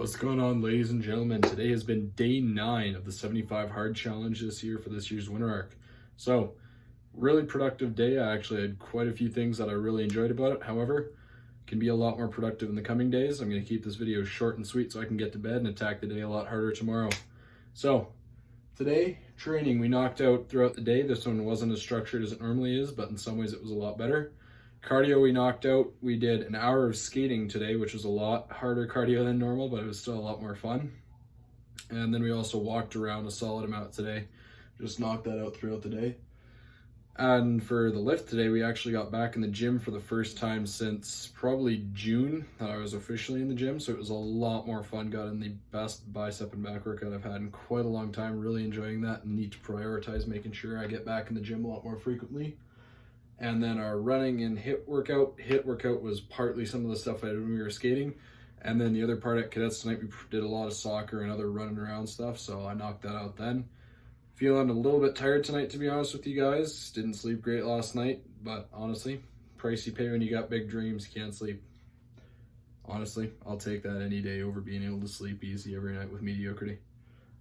What's going on, ladies and gentlemen? Today has been day 9 of the 75 hard challenge this year for this year's winter arc. So, really productive day. I actually had quite a few things that I really enjoyed about it. However, can be a lot more productive in the coming days. I'm going to keep this video short and sweet so I can get to bed and attack the day a lot harder tomorrow. So, today, training we knocked out throughout the day. This one wasn't as structured as it normally is, but in some ways it was a lot better. Cardio we knocked out. We did an hour of skating today, which was a lot harder cardio than normal, but it was still a lot more fun. And then we also walked around a solid amount today. Just knocked that out throughout the day. And for the lift today, we actually got back in the gym for the first time since probably June that I was officially in the gym. So it was a lot more fun. Got in the best bicep and back workout I've had in quite a long time. Really enjoying that and need to prioritize making sure I get back in the gym a lot more frequently. And then our running and HIIT workout. HIIT workout was partly some of the stuff I did when we were skating. And then the other part at cadets tonight, we did a lot of soccer and other running around stuff. So I knocked that out then. Feeling a little bit tired tonight, to be honest with you guys. Didn't sleep great last night, but honestly, price you pay when you got big dreams, you can't sleep. Honestly, I'll take that any day over being able to sleep easy every night with mediocrity.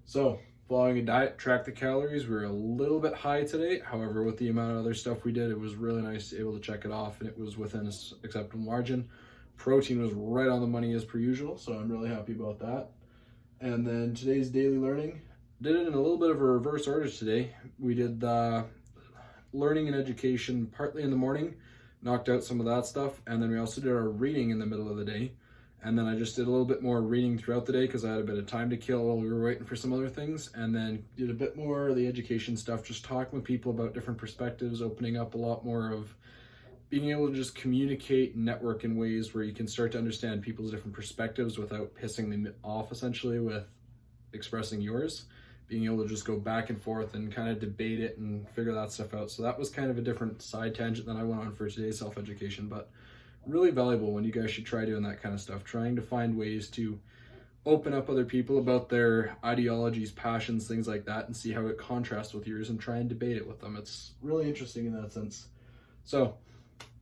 So, following a diet, track the calories. We were a little bit high today. However, with the amount of other stuff we did, it was really nice to be able to check it off, and it was within an acceptable margin. Protein was right on the money as per usual, so I'm really happy about that. And then today's daily learning. Did it in a little bit of a reverse order today. We did the learning and education partly in the morning, knocked out some of that stuff, and then we also did our reading in the middle of the day. And then I just did a little bit more reading throughout the day because I had a bit of time to kill while we were waiting for some other things. And then did a bit more of the education stuff, just talking with people about different perspectives, opening up a lot more of being able to just communicate and network in ways where you can start to understand people's different perspectives without pissing them off, essentially, with expressing yours. Being able to just go back and forth and kind of debate it and figure that stuff out. So that was kind of a different side tangent than I went on for today's self-education, but really valuable when you guys should try doing that kind of stuff, trying to find ways to open up other people about their ideologies, passions, things like that, and see how it contrasts with yours and try and debate it with them. It's really interesting in that sense. So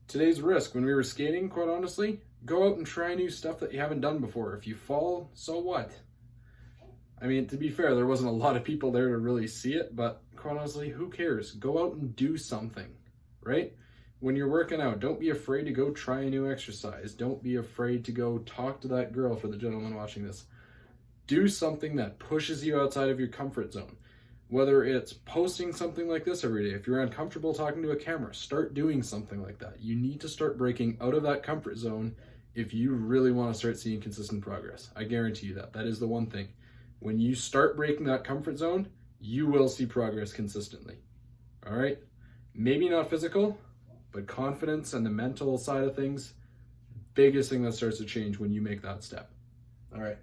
today's risk, when we were skating, quite honestly, go out and try new stuff that you haven't done before. If you fall, so what? I mean, to be fair, there wasn't a lot of people there to really see it, but quite honestly, who cares? Go out and do something, right? When you're working out, don't be afraid to go try a new exercise. Don't be afraid to go talk to that girl, for the gentleman watching this. Do something that pushes you outside of your comfort zone. Whether it's posting something like this every day, if you're uncomfortable talking to a camera, start doing something like that. You need to start breaking out of that comfort zone if you really want to start seeing consistent progress. I guarantee you that. That is the one thing. When you start breaking that comfort zone, you will see progress consistently. All right? Maybe not physical, but confidence and the mental side of things, biggest thing that starts to change when you make that step. All right.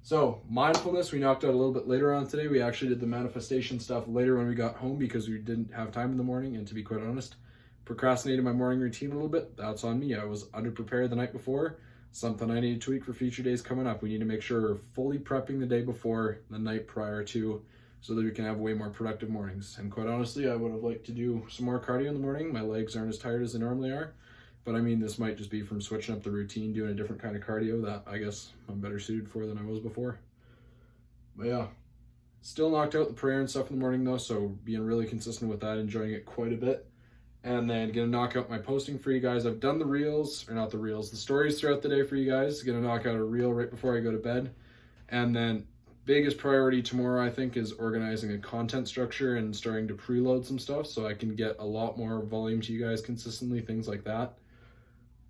So mindfulness, we knocked out a little bit later on today. We actually did the manifestation stuff later when we got home because we didn't have time in the morning. And to be quite honest, procrastinated my morning routine a little bit. That's on me. I was underprepared the night before. Something I need to tweak for future days coming up. We need to make sure we're fully prepping the day before, the night prior to, so that we can have way more productive mornings. And quite honestly, I would have liked to do some more cardio in the morning. My legs aren't as tired as they normally are. But I mean, this might just be from switching up the routine, doing a different kind of cardio that I guess I'm better suited for than I was before. But yeah, still knocked out the prayer and stuff in the morning though, so being really consistent with that, enjoying it quite a bit. And then gonna knock out my posting for you guys. I've done the reels, or not the reels, the stories throughout the day for you guys. Gonna knock out a reel right before I go to bed. And then biggest priority tomorrow, I think, is organizing a content structure and starting to preload some stuff so I can get a lot more volume to you guys consistently, things like that.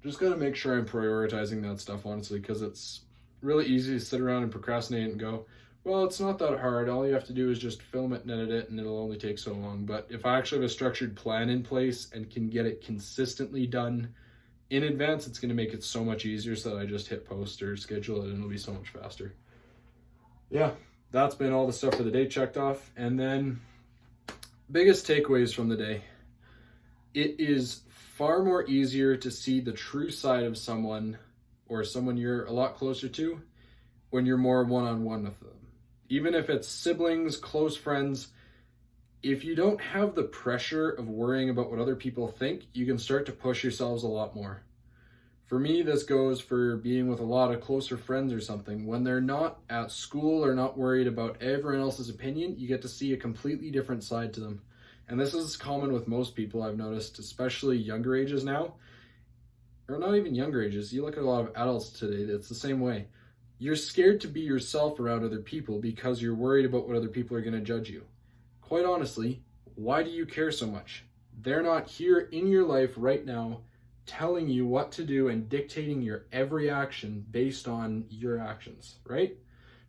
Just gotta make sure I'm prioritizing that stuff, honestly, because it's really easy to sit around and procrastinate and go, well, it's not that hard. All you have to do is just film it and edit it, and it'll only take so long. But if I actually have a structured plan in place and can get it consistently done in advance, it's going to make it so much easier so that I just hit post or schedule it, and it'll be so much faster. Yeah, that's been all the stuff for the day checked off. And then biggest takeaways from the day. It is far more easier to see the true side of someone or someone you're a lot closer to when you're more one-on-one with them. Even if it's siblings, close friends, if you don't have the pressure of worrying about what other people think, you can start to push yourselves a lot more. For me, this goes for being with a lot of closer friends or something. When they're not at school or not worried about everyone else's opinion, you get to see a completely different side to them. And this is common with most people, I've noticed, especially younger ages now. Or not even younger ages. You look at a lot of adults today, it's the same way. You're scared to be yourself around other people because you're worried about what other people are going to judge you. Quite honestly, why do you care so much? They're not here in your life right now telling you what to do and dictating your every action based on your actions, right?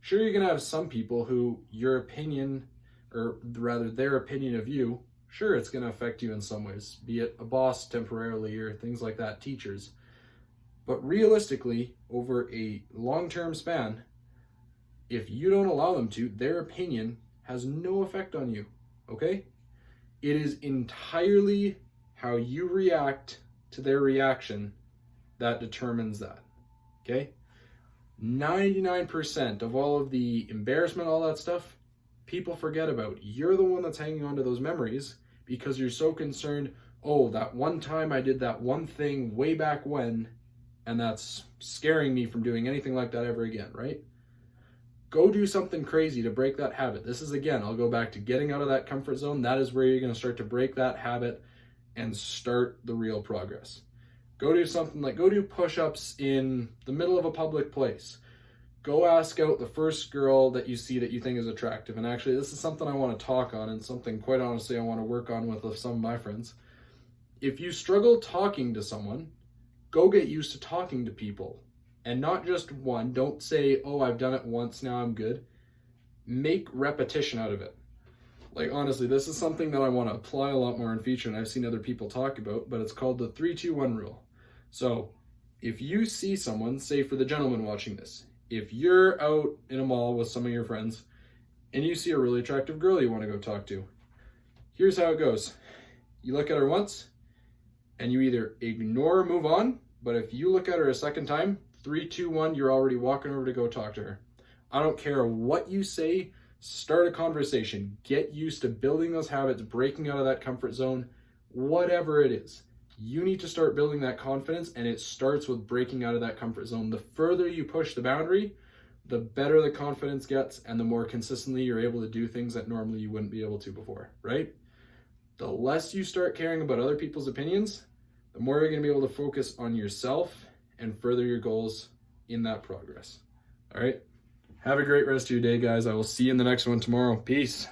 Sure, you're going to have some people who your opinion, or rather their opinion of you, sure, it's going to affect you in some ways, be it a boss temporarily or things like that, teachers. But realistically, over a long-term span, if you don't allow them to, their opinion has no effect on you, okay? It is entirely how you react to their reaction that determines that, okay? 99% of all of the embarrassment, all that stuff, people forget about. You're the one that's hanging on to those memories because you're so concerned, oh, that one time I did that one thing way back when, and that's scaring me from doing anything like that ever again, right? Go do something crazy to break that habit. This is, again, I'll go back to getting out of that comfort zone. That is where you're going to start to break that habit and start the real progress. Go do something like, go do push-ups in the middle of a public place. Go ask out the first girl that you see that you think is attractive. And actually, this is something I want to talk on and something, quite honestly, I want to work on with some of my friends. If you struggle talking to someone, go get used to talking to people. And not just one. Don't say, oh, I've done it once, now I'm good. Make repetition out of it. Like, honestly, this is something that I want to apply a lot more in future, and I've seen other people talk about, but it's called the 3-2-1 rule. So if you see someone, say for the gentleman watching this, if you're out in a mall with some of your friends and you see a really attractive girl you want to go talk to, here's how it goes. You look at her once and you either ignore or move on, but if you look at her a second time, 3, 2, 1, you're already walking over to go talk to her. I don't care what you say, start a conversation. Get used to building those habits, breaking out of that comfort zone, whatever it is. You need to start building that confidence, and it starts with breaking out of that comfort zone. The further you push the boundary, the better the confidence gets, and the more consistently you're able to do things that normally you wouldn't be able to before, right? The less you start caring about other people's opinions, the more you're going to be able to focus on yourself and further your goals in that progress. All right. Have a great rest of your day, guys. I will see you in the next one tomorrow. Peace.